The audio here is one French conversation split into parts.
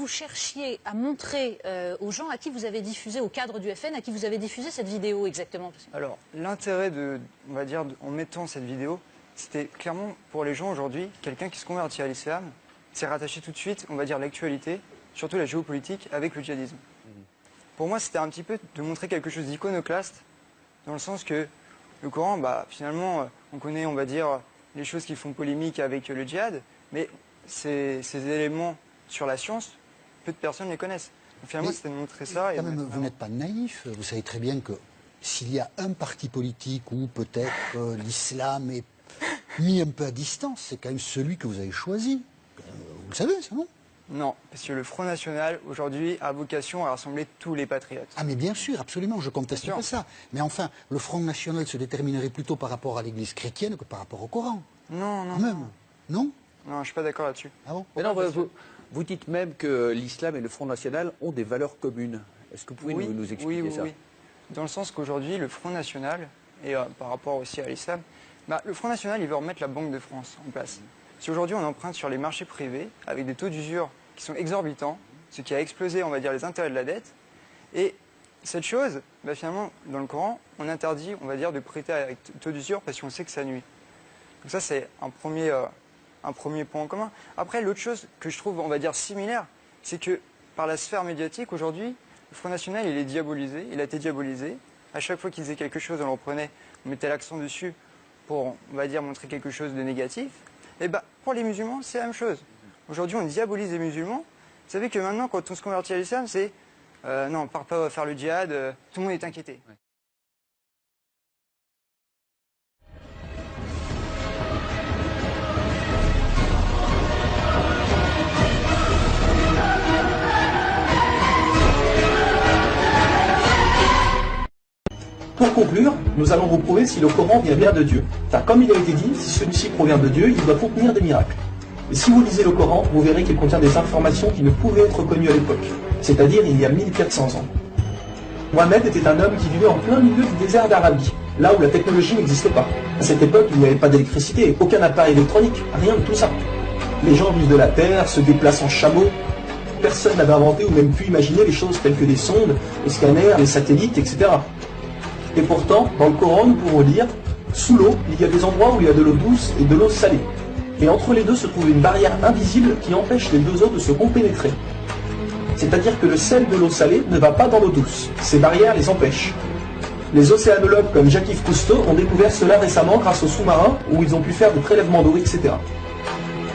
vous cherchiez à montrer aux gens à qui vous avez diffusé, au cadre du FN, à qui vous avez diffusé cette vidéo exactement? Alors, l'intérêt on va dire, en mettant cette vidéo, c'était clairement pour les gens aujourd'hui, quelqu'un qui se convertit à l'islam, s'est rattaché tout de suite, on va dire, l'actualité, surtout la géopolitique, avec le djihadisme. Pour moi, c'était un petit peu de montrer quelque chose d'iconoclaste, dans le sens que le Coran, finalement, on connaît, on va dire, les choses qui font polémique avec le djihad, mais ces éléments sur la science, peu de personnes les connaissent. Donc, finalement, c'était de montrer ça. Quand même, vous n'êtes pas naïf, vous savez très bien que s'il y a un parti politique où peut-être l'islam est mis un peu à distance, c'est quand même celui que vous avez choisi. Vous le savez, ça, non? Non, parce que le Front National, aujourd'hui, a vocation à rassembler tous les patriotes. Ah mais bien sûr, absolument, je conteste pas ça. Mais enfin, le Front National se déterminerait plutôt par rapport à l'Église chrétienne que par rapport au Coran. Non, non. Même. Non? Non, je ne suis pas d'accord là-dessus. Ah bon? Mais non, vous dites même que l'islam et le Front National ont des valeurs communes. Est-ce que vous pouvez nous expliquer ça? Oui. Dans le sens qu'aujourd'hui, le Front National, et par rapport aussi à l'islam, le Front National, il veut remettre la Banque de France en place. Si aujourd'hui on emprunte sur les marchés privés avec des taux d'usure qui sont exorbitants, ce qui a explosé, on va dire, les intérêts de la dette, et cette chose, finalement, dans le Coran, on interdit, on va dire, de prêter avec taux d'usure parce qu'on sait que ça nuit. Donc ça, c'est un premier point en commun. Après, l'autre chose que je trouve, on va dire, similaire, c'est que par la sphère médiatique, aujourd'hui, le Front National, il est diabolisé, il a été diabolisé. À chaque fois qu'il disait quelque chose, on le reprenait, on mettait l'accent dessus pour, on va dire, montrer quelque chose de négatif. Et pour les musulmans, c'est la même chose. Aujourd'hui, on diabolise les musulmans. Vous savez que maintenant, quand on se convertit à l'islam, c'est non, on ne part pas faire le djihad, tout le monde est inquiété. Ouais. Pour conclure, nous allons vous prouver si le Coran vient bien de Dieu. Car comme il a été dit, si celui-ci provient de Dieu, il doit contenir des miracles. Et si vous lisez le Coran, vous verrez qu'il contient des informations qui ne pouvaient être connues à l'époque, c'est-à-dire il y a 1400 ans. Mohamed était un homme qui vivait en plein milieu du désert d'Arabie, là où la technologie n'existe pas. À cette époque, il n'y avait pas d'électricité, aucun appareil électronique, rien de tout ça. Les gens vivent de la terre, se déplacent en chameau. Personne n'avait inventé ou même pu imaginer les choses telles que des sondes, les scanners, les satellites, etc. Et pourtant, dans le Coran, nous pouvons lire « Sous l'eau, il y a des endroits où il y a de l'eau douce et de l'eau salée. Et entre les deux se trouve une barrière invisible qui empêche les deux eaux de se compénétrer. C'est-à-dire que le sel de l'eau salée ne va pas dans l'eau douce. Ces barrières les empêchent. Les océanologues comme Jacques-Yves Cousteau ont découvert cela récemment grâce aux sous-marins où ils ont pu faire des prélèvements d'eau, etc.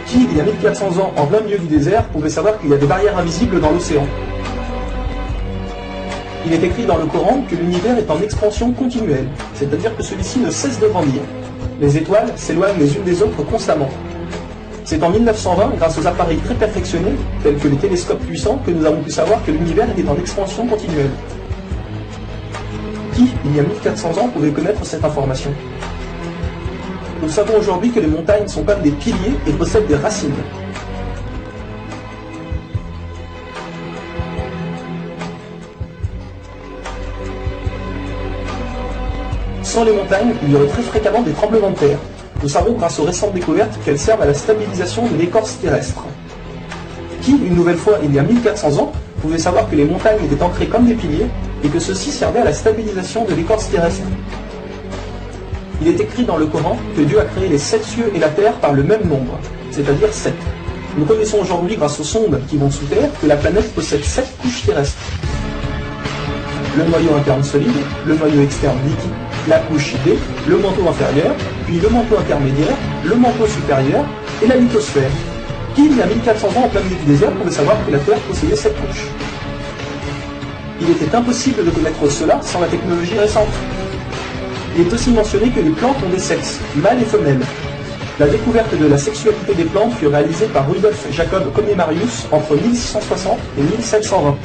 Qui, il y a 1400 ans, en plein milieu du désert, pouvait savoir qu'il y a des barrières invisibles dans l'océan? Il est écrit dans le Coran que l'univers est en expansion continuelle, c'est-à-dire que celui-ci ne cesse de grandir. Les étoiles s'éloignent les unes des autres constamment. C'est en 1920, grâce aux appareils très perfectionnés, tels que les télescopes puissants, que nous avons pu savoir que l'univers était en expansion continuelle. Qui, il y a 1400 ans, pouvait connaître cette information? Nous savons aujourd'hui que les montagnes sont comme des piliers et possèdent des racines. Sans les montagnes, il y aurait très fréquemment des tremblements de terre. Nous savons grâce aux récentes découvertes qu'elles servent à la stabilisation de l'écorce terrestre. Qui, une nouvelle fois, il y a 1400 ans, pouvait savoir que les montagnes étaient ancrées comme des piliers et que ceux-ci servaient à la stabilisation de l'écorce terrestre? Il est écrit dans le Coran que Dieu a créé les 7 cieux et la terre par le même nombre, c'est-à-dire 7. Nous connaissons aujourd'hui, grâce aux sondes qui vont sous terre, que la planète possède 7 couches terrestres. Le noyau interne solide, le noyau externe liquide, la couche D, le manteau inférieur, puis le manteau intermédiaire, le manteau supérieur et la lithosphère. Qui, il y a 1400 ans en plein milieu du désert, pouvait savoir que la Terre possédait 7 couches? Il était impossible de connaître cela sans la technologie récente. Il est aussi mentionné que les plantes ont des sexes, mâles et femelles. La découverte de la sexualité des plantes fut réalisée par Rudolf Jacob Comnenarius entre 1660 et 1720.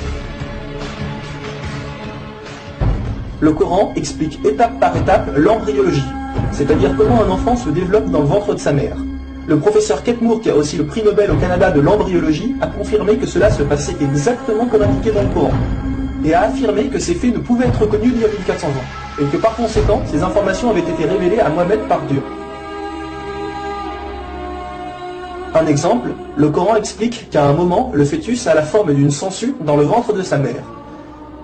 Le Coran explique étape par étape l'embryologie, c'est-à-dire comment un enfant se développe dans le ventre de sa mère. Le professeur Ketmour, qui a aussi le prix Nobel au Canada de l'embryologie, a confirmé que cela se passait exactement comme indiqué dans le Coran, et a affirmé que ces faits ne pouvaient être connus il y a 1400 ans, et que par conséquent, ces informations avaient été révélées à Mohamed par Dieu. Un exemple, le Coran explique qu'à un moment, le fœtus a la forme d'une sangsue dans le ventre de sa mère.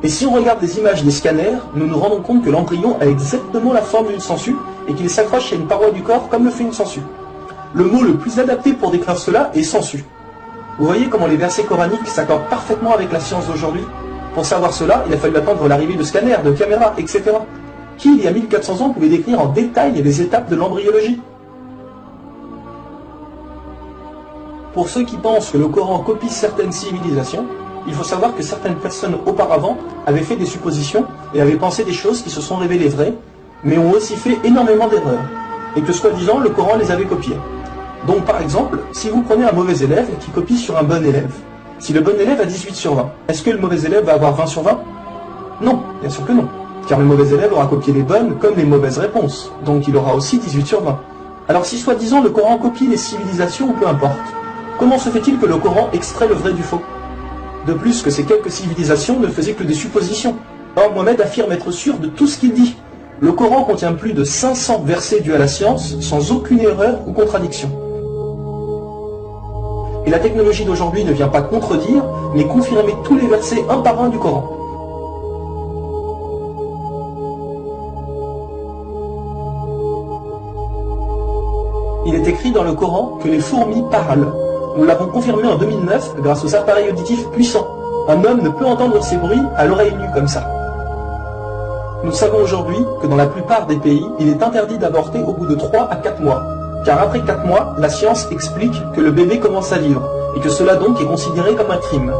Et si on regarde les images des scanners, nous nous rendons compte que l'embryon a exactement la forme d'une sangsue et qu'il s'accroche à une paroi du corps comme le fait une sangsue. Le mot le plus adapté pour décrire cela est sangsue. Vous voyez comment les versets coraniques s'accordent parfaitement avec la science d'aujourd'hui? Pour savoir cela, il a fallu attendre l'arrivée de scanners, de caméras, etc. Qui, il y a 1400 ans, pouvait décrire en détail les étapes de l'embryologie? Pour ceux qui pensent que le Coran copie certaines civilisations, il faut savoir que certaines personnes auparavant avaient fait des suppositions et avaient pensé des choses qui se sont révélées vraies, mais ont aussi fait énormément d'erreurs, et que soi-disant le Coran les avait copiées. Donc par exemple, si vous prenez un mauvais élève qui copie sur un bon élève, si le bon élève a 18 sur 20, est-ce que le mauvais élève va avoir 20 sur 20? Non, bien sûr que non, car le mauvais élève aura copié les bonnes comme les mauvaises réponses, donc il aura aussi 18 sur 20. Alors si soi-disant le Coran copie les civilisations ou peu importe, comment se fait-il que le Coran extrait le vrai du faux? De plus que ces quelques civilisations ne faisaient que des suppositions. Or Mohammed affirme être sûr de tout ce qu'il dit. Le Coran contient plus de 500 versets dus à la science, sans aucune erreur ou contradiction. Et la technologie d'aujourd'hui ne vient pas contredire, mais confirmer tous les versets un par un du Coran. Il est écrit dans le Coran que les fourmis parlent. Nous l'avons confirmé en 2009 grâce aux appareils auditifs puissants. Un homme ne peut entendre ces bruits à l'oreille nue comme ça. Nous savons aujourd'hui que dans la plupart des pays, il est interdit d'avorter au bout de 3 à 4 mois. Car après 4 mois, la science explique que le bébé commence à vivre, et que cela donc est considéré comme un crime.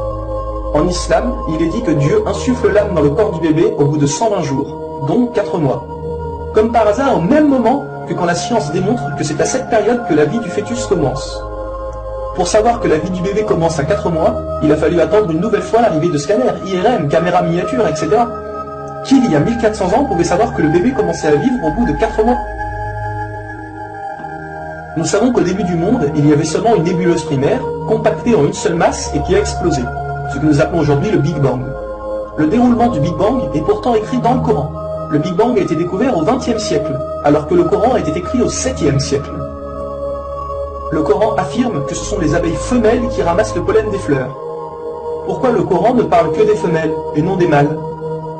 En islam, il est dit que Dieu insuffle l'âme dans le corps du bébé au bout de 120 jours, donc 4 mois. Comme par hasard, au même moment que quand la science démontre que c'est à cette période que la vie du fœtus commence. Pour savoir que la vie du bébé commence à 4 mois, il a fallu attendre une nouvelle fois l'arrivée de scanners, IRM, caméras miniatures, etc. Qui, il y a 1400 ans, pouvait savoir que le bébé commençait à vivre au bout de 4 mois? Nous savons qu'au début du monde, il y avait seulement une nébuleuse primaire, compactée en une seule masse et qui a explosé, ce que nous appelons aujourd'hui le Big Bang. Le déroulement du Big Bang est pourtant écrit dans le Coran. Le Big Bang a été découvert au XXe siècle, alors que le Coran a été écrit au 7e siècle. Le Coran affirme que ce sont les abeilles femelles qui ramassent le pollen des fleurs. Pourquoi le Coran ne parle que des femelles et non des mâles?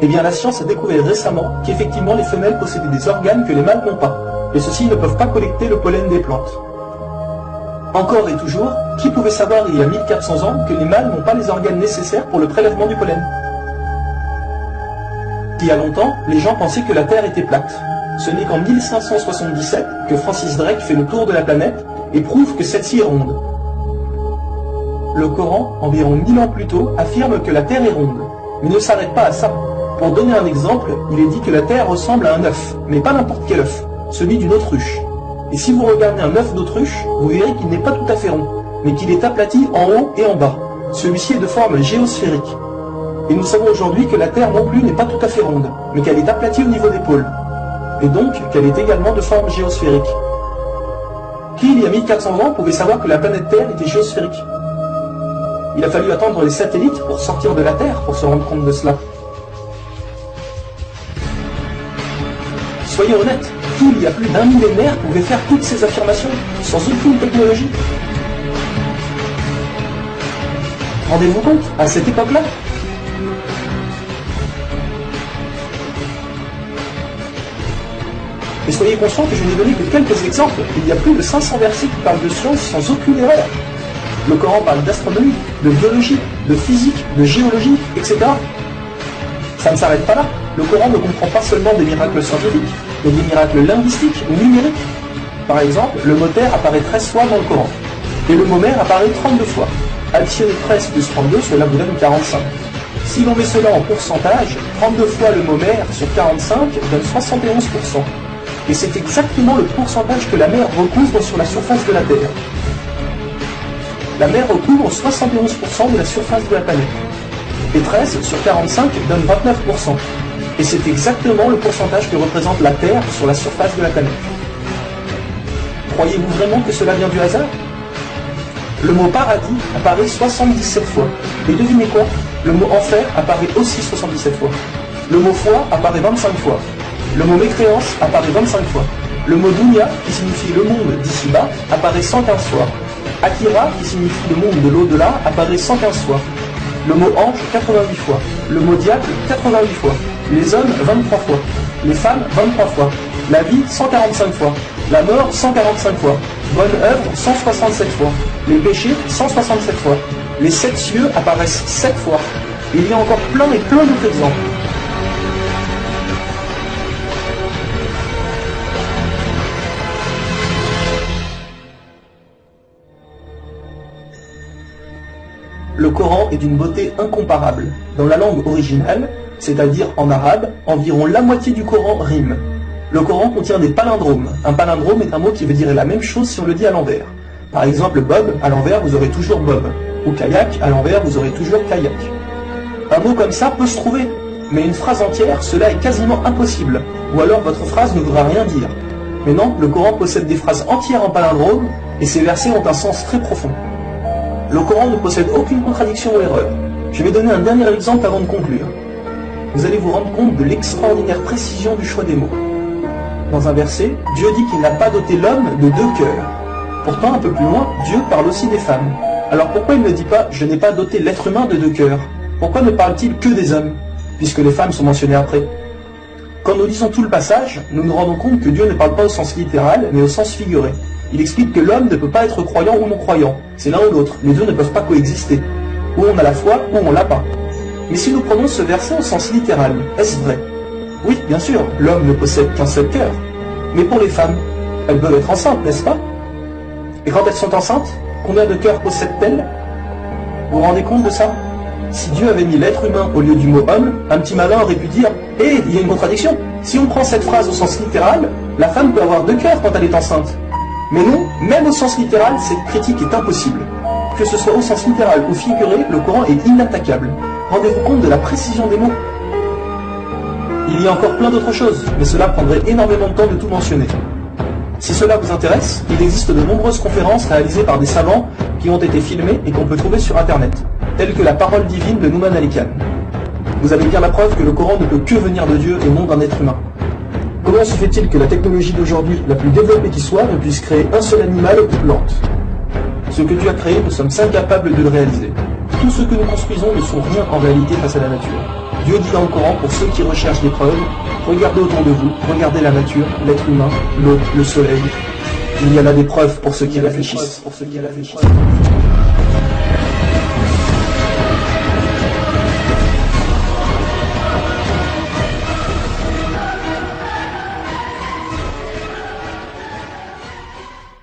Eh bien la science a découvert récemment qu'effectivement les femelles possédaient des organes que les mâles n'ont pas, et ceux-ci ne peuvent pas collecter le pollen des plantes. Encore et toujours, qui pouvait savoir il y a 1400 ans que les mâles n'ont pas les organes nécessaires pour le prélèvement du pollen? Il y a longtemps, les gens pensaient que la Terre était plate. Ce n'est qu'en 1577 que Francis Drake fait le tour de la planète et prouve que celle-ci est ronde. Le Coran, environ 1000 ans plus tôt, affirme que la Terre est ronde, mais ne s'arrête pas à ça. Pour donner un exemple, il est dit que la Terre ressemble à un œuf, mais pas n'importe quel œuf, celui d'une autruche. Et si vous regardez un œuf d'autruche, vous verrez qu'il n'est pas tout à fait rond, mais qu'il est aplati en haut et en bas. Celui-ci est de forme géosphérique. Et nous savons aujourd'hui que la Terre non plus n'est pas tout à fait ronde, mais qu'elle est aplatie au niveau des pôles. Et donc qu'elle est également de forme géosphérique. Qui, il y a 1400 ans, pouvait savoir que la planète Terre était géosphérique? Il a fallu attendre les satellites pour sortir de la Terre pour se rendre compte de cela. Soyons honnêtes, qui, il y a plus d'un millénaire, pouvait faire toutes ces affirmations sans aucune technologie? Rendez-vous compte, à cette époque-là? Et soyez conscients que je n'ai donné que quelques exemples. Il y a plus de 500 versets qui parlent de science sans aucune erreur. Le Coran parle d'astronomie, de biologie, de physique, de géologie, etc. Ça ne s'arrête pas là. Le Coran ne comprend pas seulement des miracles scientifiques, mais des miracles linguistiques ou numériques. Par exemple, le mot terre apparaît 13 fois dans le Coran, et le mot mer apparaît 32 fois. Additionner 13 plus 32, cela vous donne 45. Si l'on met cela en pourcentage, 32 fois le mot mer sur 45 donne 71%. Et c'est exactement le pourcentage que la mer recouvre sur la surface de la Terre. La mer recouvre 71% de la surface de la planète. Et 13 sur 45 donne 29%. Et c'est exactement le pourcentage que représente la Terre sur la surface de la planète. Croyez-vous vraiment que cela vient du hasard? Le mot paradis apparaît 77 fois. Et devinez quoi? Le mot enfer apparaît aussi 77 fois. Le mot foi apparaît 25 fois. Le mot mécréance apparaît 25 fois. Le mot dunya, qui signifie le monde d'ici-bas, apparaît 115 fois. Akira, qui signifie le monde de l'au-delà, apparaît 115 fois. Le mot ange, 88 fois. Le mot diable, 88 fois. Les hommes, 23 fois. Les femmes, 23 fois. La vie, 145 fois. La mort, 145 fois. Bonne œuvre, 167 fois. Les péchés, 167 fois. Les 7 cieux apparaissent 7 fois. Et il y a encore plein d'autres exemples. Le Coran est d'une beauté incomparable. Dans la langue originale, c'est-à-dire en arabe, environ la moitié du Coran rime. Le Coran contient des palindromes. Un palindrome est un mot qui veut dire la même chose si on le dit à l'envers. Par exemple, Bob, à l'envers, vous aurez toujours Bob. Ou kayak, à l'envers, vous aurez toujours kayak. Un mot comme ça peut se trouver, mais une phrase entière, cela est quasiment impossible. Ou alors votre phrase ne voudra rien dire. Mais non, le Coran possède des phrases entières en palindrome, et ces versets ont un sens très profond. Le Coran ne possède aucune contradiction ou erreur. Je vais donner un dernier exemple avant de conclure. Vous allez vous rendre compte de l'extraordinaire précision du choix des mots. Dans un verset, Dieu dit qu'il n'a pas doté l'homme de 2 cœurs. Pourtant, un peu plus loin, Dieu parle aussi des femmes. Alors pourquoi il ne dit pas « je n'ai pas doté l'être humain de 2 cœurs » ? Pourquoi ne parle-t-il que des hommes, puisque les femmes sont mentionnées après ? Quand nous lisons tout le passage, nous nous rendons compte que Dieu ne parle pas au sens littéral, mais au sens figuré. Il explique que l'homme ne peut pas être croyant ou non-croyant. C'est l'un ou l'autre. Les deux ne peuvent pas coexister. Ou on a la foi, ou on l'a pas. Mais si nous prenons ce verset au sens littéral, est-ce vrai ? Oui, bien sûr, l'homme ne possède qu'un seul cœur. Mais pour les femmes, elles peuvent être enceintes, n'est-ce pas ? Et quand elles sont enceintes, combien de cœurs possèdent-elles ? Vous vous rendez compte de ça ? Si Dieu avait mis l'être humain au lieu du mot homme, un petit malin aurait pu dire « Hé, il y a une contradiction. Si on prend cette phrase au sens littéral, la femme peut avoir 2 cœurs quand elle est enceinte. » Mais non, même au sens littéral, cette critique est impossible. Que ce soit au sens littéral ou figuré, le Coran est inattaquable. Rendez-vous compte de la précision des mots. Il y a encore plein d'autres choses, mais cela prendrait énormément de temps de tout mentionner. Si cela vous intéresse, il existe de nombreuses conférences réalisées par des savants qui ont été filmées et qu'on peut trouver sur Internet, telles que la parole divine de Nouman Ali Khan. Vous avez bien la preuve que le Coran ne peut que venir de Dieu et non d'un être humain. Comment se fait-il que la technologie d'aujourd'hui, la plus développée qui soit, ne puisse créer un seul animal ou plante ? Ce que Dieu a créé, nous sommes incapables de le réaliser. Tout ce que nous construisons ne sont rien en réalité face à la nature. Dieu dit dans le Coran, pour ceux qui recherchent des preuves, regardez autour de vous, regardez la nature, l'être humain, l'eau, le soleil. Il y en a des preuves pour ceux qui réfléchissent.